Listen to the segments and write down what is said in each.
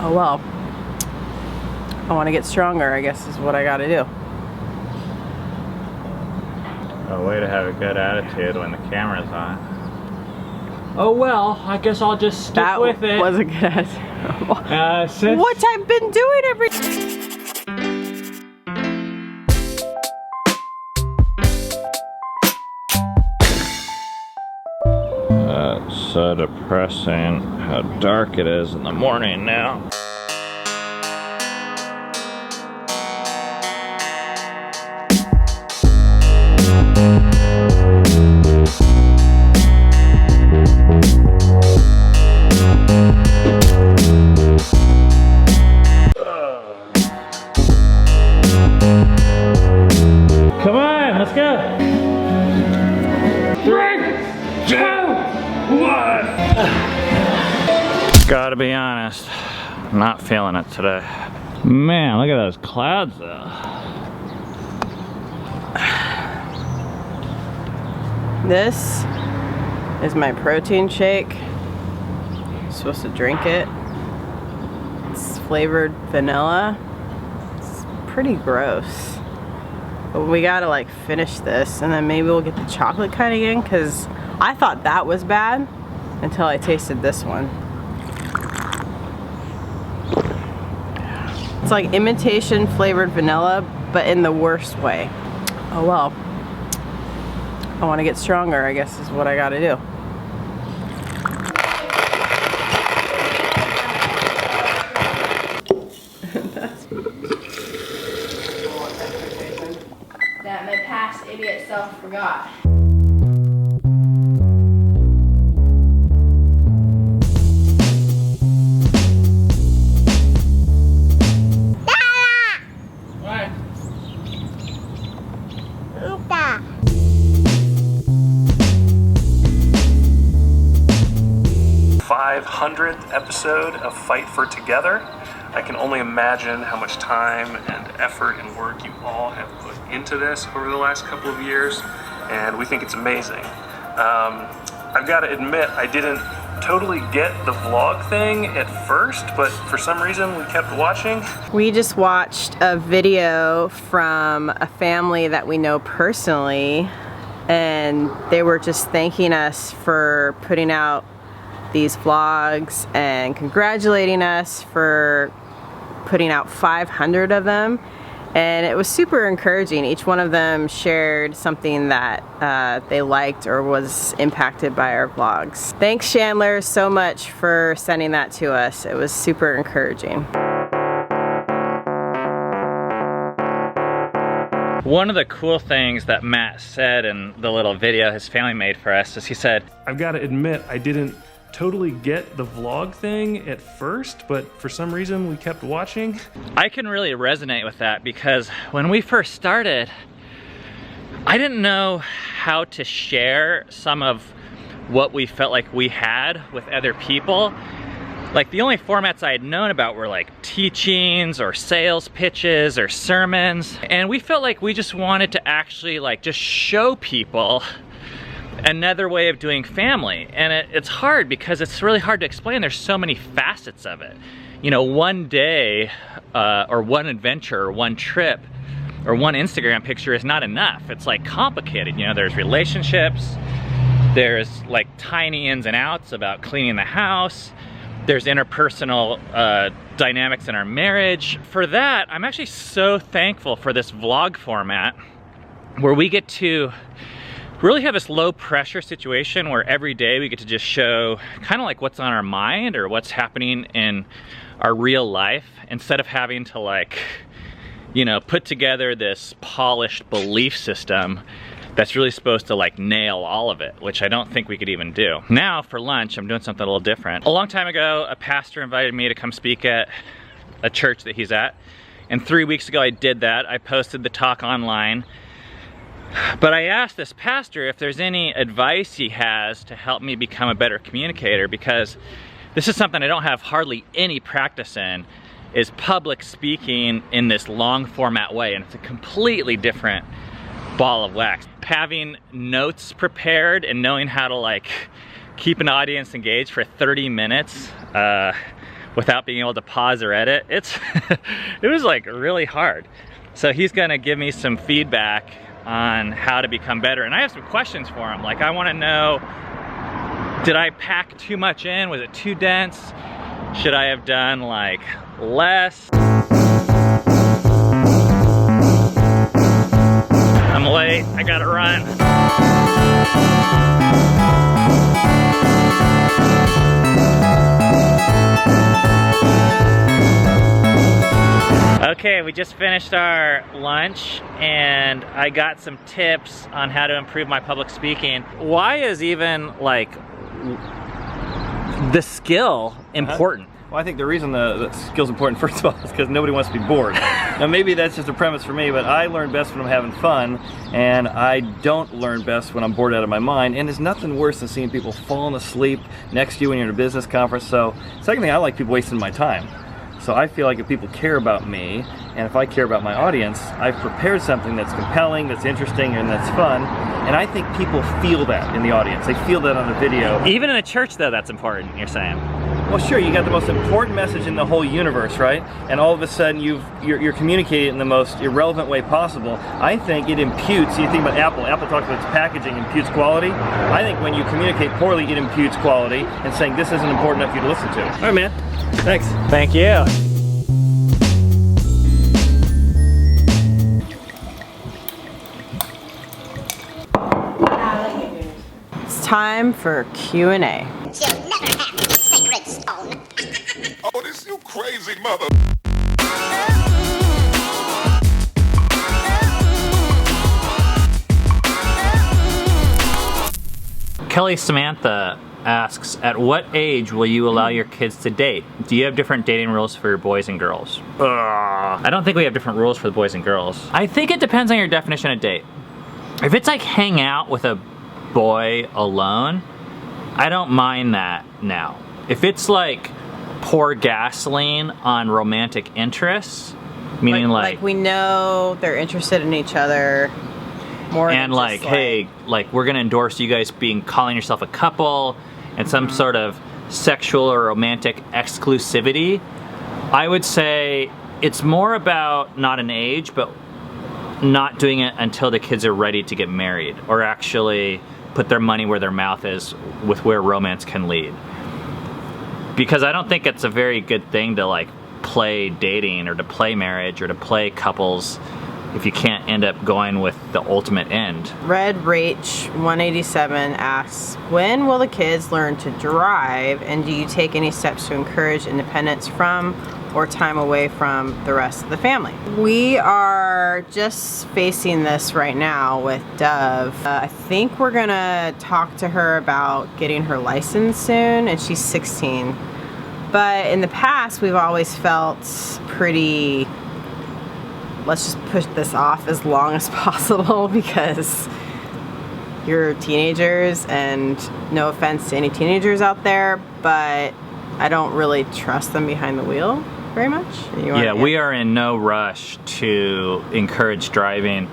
Oh well. I want to get stronger, I guess is what I gotta do. A way to have a good attitude when the camera's on. Oh well, I guess I'll just stick with it. That was a good attitude. What I've been doing every... So depressing how dark it is in the morning now. Come on, let's go. 3, 2, 1. Gotta be honest, I'm not feeling it today. Man, look at those clouds though. This is my protein shake. I'm supposed to drink it. It's flavored vanilla. It's pretty gross. But we gotta like finish this and then maybe we'll get the chocolate kind again, because I thought that was bad until I tasted this one. It's like imitation flavored vanilla, but in the worst way. Oh well. I want to get stronger, I guess is what I gotta do. That my past idiot self forgot. What? 500th episode of Fight for Together. I can only imagine how much time and effort and work you all have put into this over the last couple of years, and we think it's amazing. I've got to admit, I didn't totally get the vlog thing at first, but for some reason we kept watching. We just watched a video from a family that we know personally, and they were just thanking us for putting out these vlogs and congratulating us for putting out 500 of them, and it was super encouraging. Each one of them shared something that they liked or was impacted by our vlogs. Thanks Chandler so much for sending that to us. It was super encouraging. One of the cool things that Matt said in the little video his family made for us is he said, I've got to admit, I didn't totally get the vlog thing at first, but for some reason we kept watching. I can really resonate with that because when we first started, I didn't know how to share some of what we felt like we had with other people. Like the only formats I had known about were like teachings or sales pitches or sermons. And we felt like we just wanted to actually like just show people another way of doing family. And it's hard because it's really hard to explain. There's so many facets of it. You know, one day or one adventure or one trip or one Instagram picture is not enough. It's like complicated. You know, there's relationships, there's like tiny ins and outs about cleaning the house, there's interpersonal dynamics in our marriage. For that, I'm actually so thankful for this vlog format where we get to really have this low pressure situation where every day we get to just show kind of like what's on our mind or what's happening in our real life, instead of having to like, you know, put together this polished belief system that's really supposed to like nail all of it, which I don't think we could even do. Now for lunch, I'm doing something a little different. A long time ago, a pastor invited me to come speak at a church that he's at. And 3 weeks ago I did that. I posted the talk online. But I asked this pastor if there's any advice he has to help me become a better communicator, because this is something I don't have hardly any practice in, is public speaking in this long format way. And it's a completely different ball of wax. Having notes prepared and knowing how to like keep an audience engaged for 30 minutes without being able to pause or edit. It was like really hard. So he's gonna give me some feedback on how to become better. And I have some questions for him. Like, I wanna know, did I pack too much in? Was it too dense? Should I have done like less? I'm late, I gotta run. Okay, we just finished our lunch and I got some tips on how to improve my public speaking. Why is even like the skill important? Well, I think the reason the skill's important, first of all, is because nobody wants to be bored. Now, maybe that's just a premise for me, but I learn best when I'm having fun, and I don't learn best when I'm bored out of my mind. And there's nothing worse than seeing people falling asleep next to you when you're in a business conference. So, secondly, I like people wasting my time. So I feel like if people care about me, and if I care about my audience, I've prepared something that's compelling, that's interesting, and that's fun. And I think people feel that in the audience. They feel that on the video. Even in a church, though, that's important, you're saying? Well, sure, you got the most important message in the whole universe, right? And all of a sudden, you're communicating it in the most irrelevant way possible. I think it imputes. You think about Apple. Apple talks about its packaging imputes quality. I think when you communicate poorly, it imputes quality and saying this isn't important enough for you to listen to. All right, man. Thanks. Thank you. It's time for Q&A. You'll never have the sacred stone. Oh, this you crazy mother. Kelly Samantha asks, at what age will you allow your kids to date? Do you have different dating rules for boys and girls? I don't think we have different rules for the boys and girls. I think it depends on your definition of date. If it's like hang out with a boy alone, I don't mind that now. If it's like pour gasoline on romantic interests, meaning like we know they're interested in each other more and than like, just hey, like we're gonna endorse you guys calling yourself a couple and some sort of sexual or romantic exclusivity, I would say it's more about not an age, but not doing it until the kids are ready to get married or actually put their money where their mouth is with where romance can lead. Because I don't think it's a very good thing to like play dating or to play marriage or to play couples if you can't end up going with the ultimate end. Red Rach 187 asks, when will the kids learn to drive, and do you take any steps to encourage independence from or time away from the rest of the family? We are just facing this right now with Dove. I think we're gonna talk to her about getting her license soon, and she's 16. But in the past, we've always felt pretty, let's just push this off as long as possible because you're teenagers, and no offense to any teenagers out there, but I don't really trust them behind the wheel very much. Yeah, we are in no rush to encourage driving.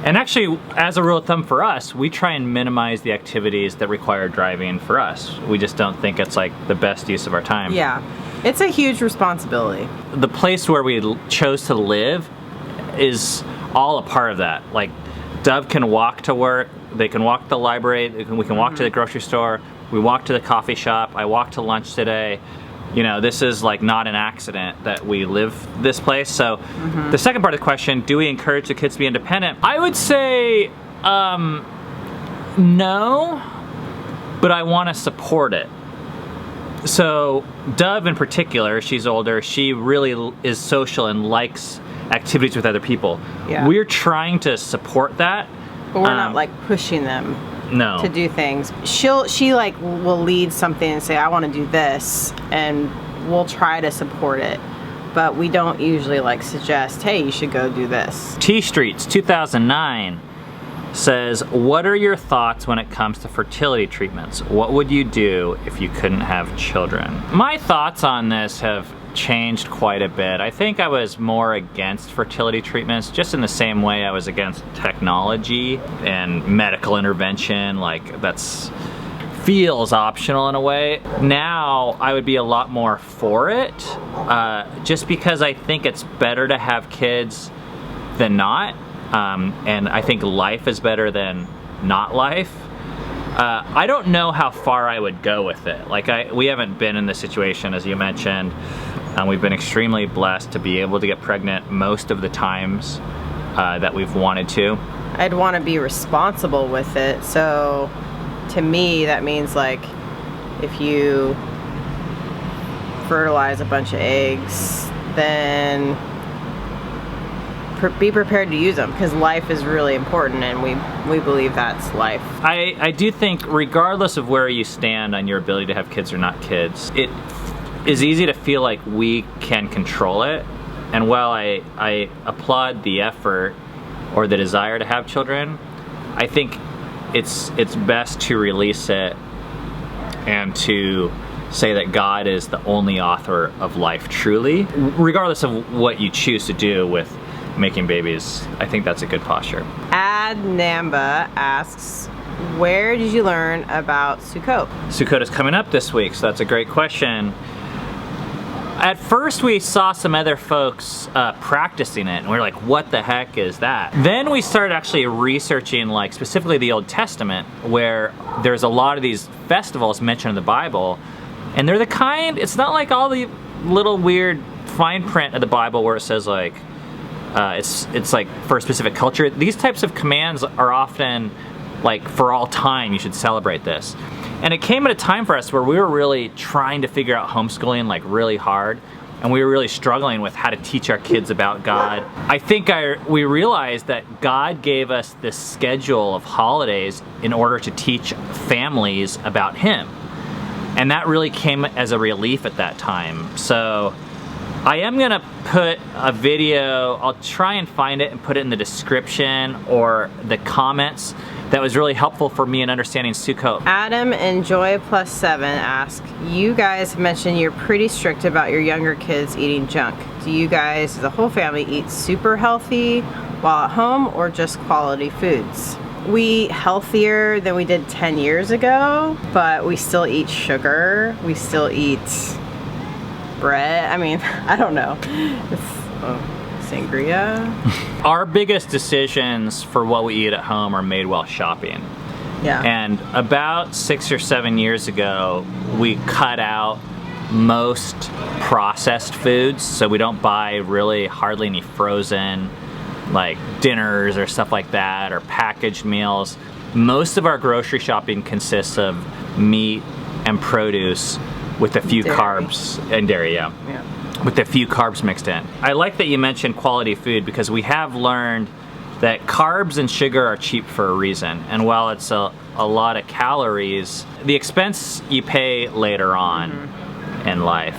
And actually, as a rule of thumb for us, we try and minimize the activities that require driving for us. We just don't think it's like the best use of our time. Yeah, it's a huge responsibility. The place where we chose to live is all a part of that. Like, Dove can walk to work, they can walk to the library, we can walk to the grocery store, we walk to the coffee shop, I walked to lunch today. You know, this is like not an accident that we live this place. So the second part of the question, do we encourage the kids to be independent? I would say no, but I want to support it. So Dove in particular, she's older, she really is social and likes activities with other people. Yeah. We're trying to support that. But we're not like pushing them to do things. She like will lead something and say, I want to do this, and we'll try to support it. But we don't usually like suggest, hey, you should go do this. T Streets 2009 says, what are your thoughts when it comes to fertility treatments? What would you do if you couldn't have children? My thoughts on this have changed quite a bit. I think I was more against fertility treatments, just in the same way I was against technology and medical intervention. Like, that's feels optional in a way. Now I would be a lot more for it, just because I think it's better to have kids than not, and I think life is better than not life. I don't know how far I would go with it. Like we haven't been in this situation, as you mentioned. We've been extremely blessed to be able to get pregnant most of the times that we've wanted to. I'd want to be responsible with it, so to me that means like if you fertilize a bunch of eggs, then be prepared to use them, because life is really important, and we believe that's life. I do think regardless of where you stand on your ability to have kids or not kids, it is easy to feel like we can control it. And while I applaud the effort or the desire to have children, I think it's best to release it and to say that God is the only author of life truly, regardless of what you choose to do with making babies. I think that's a good posture. Ad Namba asks, where did you learn about Sukkot? Sukkot is coming up this week, so that's a great question. At first we saw some other folks practicing it, and we were like, what the heck is that? Then we started actually researching, like specifically the Old Testament, where there's a lot of these festivals mentioned in the Bible, and they're the kind, it's not like all the little weird fine print of the Bible where it says like, it's like for a specific culture. These types of commands are often like for all time, you should celebrate this. And it came at a time for us where we were really trying to figure out homeschooling like really hard, and we were really struggling with how to teach our kids about God. I think we realized that God gave us this schedule of holidays in order to teach families about Him. And that really came as a relief at that time. So I am gonna put a video, I'll try and find it and put it in the description or the comments. That was really helpful for me in understanding Sukkot. Adam and Joy+7 ask, you guys mentioned you're pretty strict about your younger kids eating junk. Do you guys, the whole family, eat super healthy while at home, or just quality foods? We eat healthier than we did 10 years ago, but we still eat sugar. We still eat bread. I mean, I don't know. Sangria. Our biggest decisions for what we eat at home are made while shopping. Yeah. And about 6 or 7 years ago, we cut out most processed foods, so we don't buy really hardly any frozen like dinners or stuff like that, or packaged meals. Most of our grocery shopping consists of meat and produce with a few carbs and dairy, yeah. With a few carbs mixed in. I like that you mentioned quality food, because we have learned that carbs and sugar are cheap for a reason. And while it's a lot of calories, the expense you pay later on in life.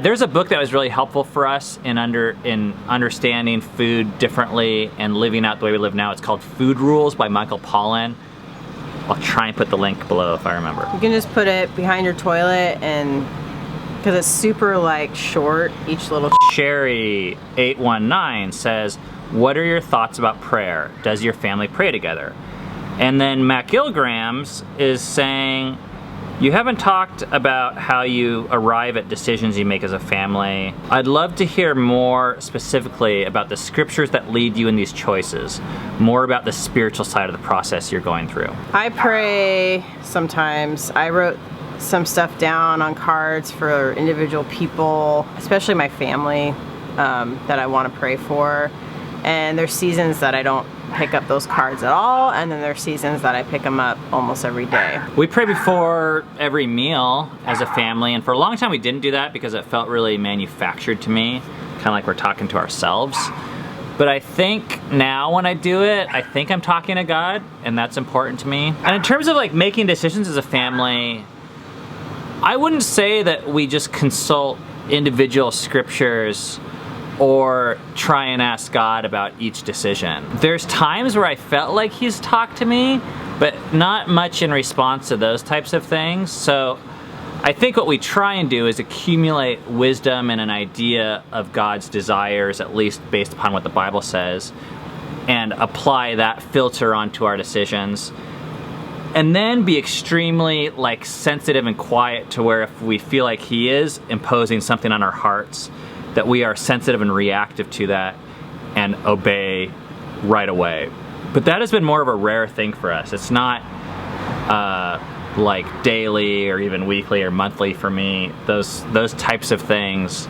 There's a book that was really helpful for us in understanding food differently and living out the way we live now. It's called Food Rules by Michael Pollan. I'll try and put the link below if I remember. You can just put it behind your toilet, and because it's super like short, each little. Sherry819 says, what are your thoughts about prayer? Does your family pray together? And then MacIlgrams is saying, you haven't talked about how you arrive at decisions you make as a family. I'd love to hear more specifically about the scriptures that lead you in these choices, more about the spiritual side of the process you're going through. I pray sometimes. I wrote some stuff down on cards for individual people, especially my family, that I want to pray for. And there's seasons that I don't pick up those cards at all, and then there's seasons that I pick them up almost every day. We pray before every meal as a family, and for a long time we didn't do that because it felt really manufactured to me, kind of like we're talking to ourselves. But I think now when I do it, I think I'm talking to God, and that's important to me. And in terms of like making decisions as a family, I wouldn't say that we just consult individual scriptures or try and ask God about each decision. There's times where I felt like He's talked to me, but not much in response to those types of things. So I think what we try and do is accumulate wisdom and an idea of God's desires, at least based upon what the Bible says, and apply that filter onto our decisions. and then be extremely like sensitive and quiet to where if we feel like he is imposing something on our hearts, that we are sensitive and reactive to that and obey right away. But that has been more of a rare thing for us. It's not like daily or even weekly or monthly for me. Those types of things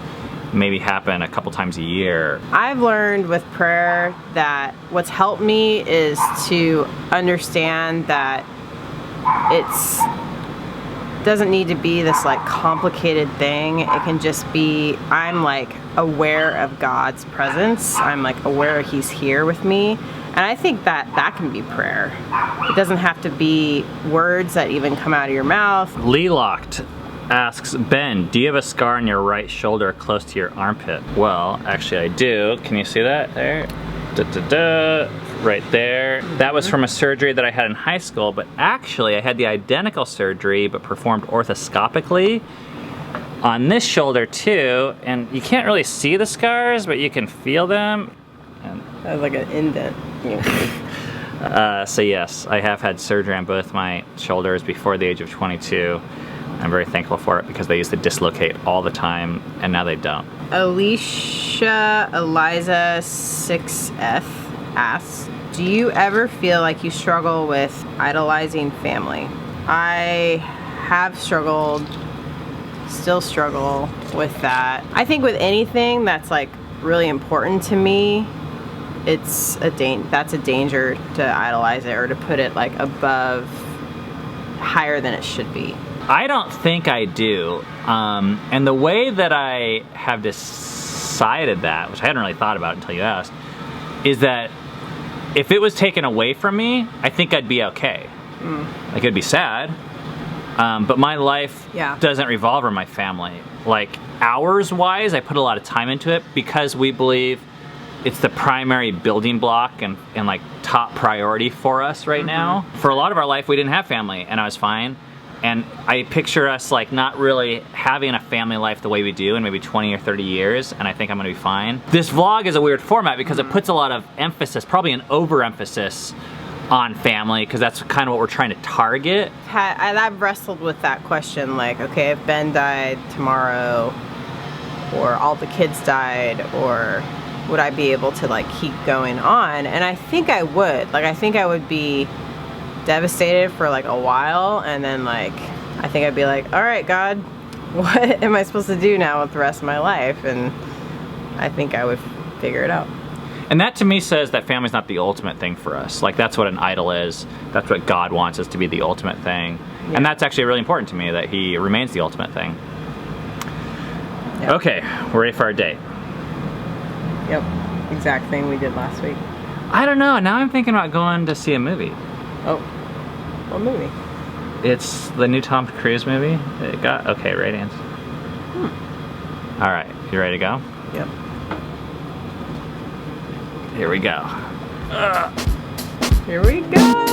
maybe happen a couple times a year. I've learned with prayer that what's helped me is to understand that doesn't need to be this like complicated thing. It can just be, I'm like aware of God's presence. I'm like aware He's here with me. And I think that can be prayer. It doesn't have to be words that even come out of your mouth. Lelocked asks, Ben, do you have a scar on your right shoulder close to your armpit? Well, actually I do. Can you see that there? Right there. That was from a surgery that I had in high school, but actually I had the identical surgery but performed orthoscopically on this shoulder too, and you can't really see the scars, but you can feel them. That's like an indent. So yes, I have had surgery on both my shoulders before the age of 22. I'm very thankful for it because they used to dislocate all the time, and now they don't. Alicia Eliza 6F asks, do you ever feel like you struggle with idolizing family? I have struggled, still struggle with that. I think with anything that's like really important to me, that's a danger to idolize it or to put it like above, higher than it should be. I don't think I do. And the way that I have decided that, which I hadn't really thought about until you asked, is that if it was taken away from me, I think I'd be okay. Like it'd be sad, but my life doesn't revolve around my family. Like hours-wise, I put a lot of time into it because we believe it's the primary building block and like top priority for us right now. For a lot of our life, we didn't have family, and I was fine. And I picture us like not really having a family life the way we do in maybe 20 or 30 years, and I think I'm gonna be fine. This vlog is a weird format because it puts a lot of emphasis, probably an overemphasis on family, because that's kind of what we're trying to target. I've wrestled with that question, like, okay, if Ben died tomorrow, or all the kids died, or would I be able to like keep going on? And I think I would. Like, I think I would be devastated for like a while, and then like I think I'd be like, all right, God, what am I supposed to do now with the rest of my life? And I think I would figure it out. And that to me says that family's not the ultimate thing for us. Like that's what an idol is. That's what God wants us to be, the ultimate thing. Yeah. And that's actually really important to me, that He remains the ultimate thing. Yep. Okay, we're ready for our date. Yep, exact thing we did last week. I don't know, now I'm thinking about going to see a movie. Oh, what movie? It's the new Tom Cruise movie. It got, okay, ratings. All right, you ready to go? Yep. Here we go. Here we go.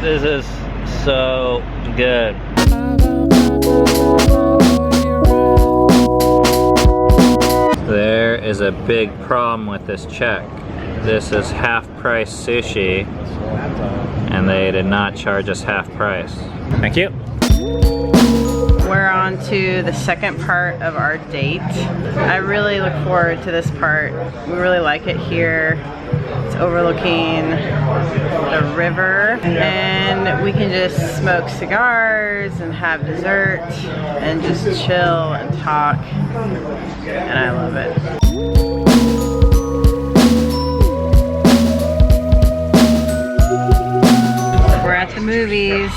This is so good. There is a big problem with this check. This is half-price sushi, and they did not charge us half price. Thank you. We're on to the second part of our date. I really look forward to this part. We really like it here. It's overlooking the river, and we can just smoke cigars and have dessert and just chill and talk, and I love it. We're at the movies.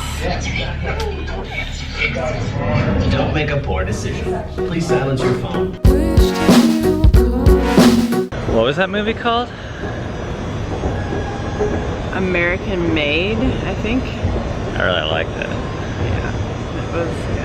Don't make a poor decision. Please silence your phone. What was that movie called? American Made, I think. I really liked it. happens.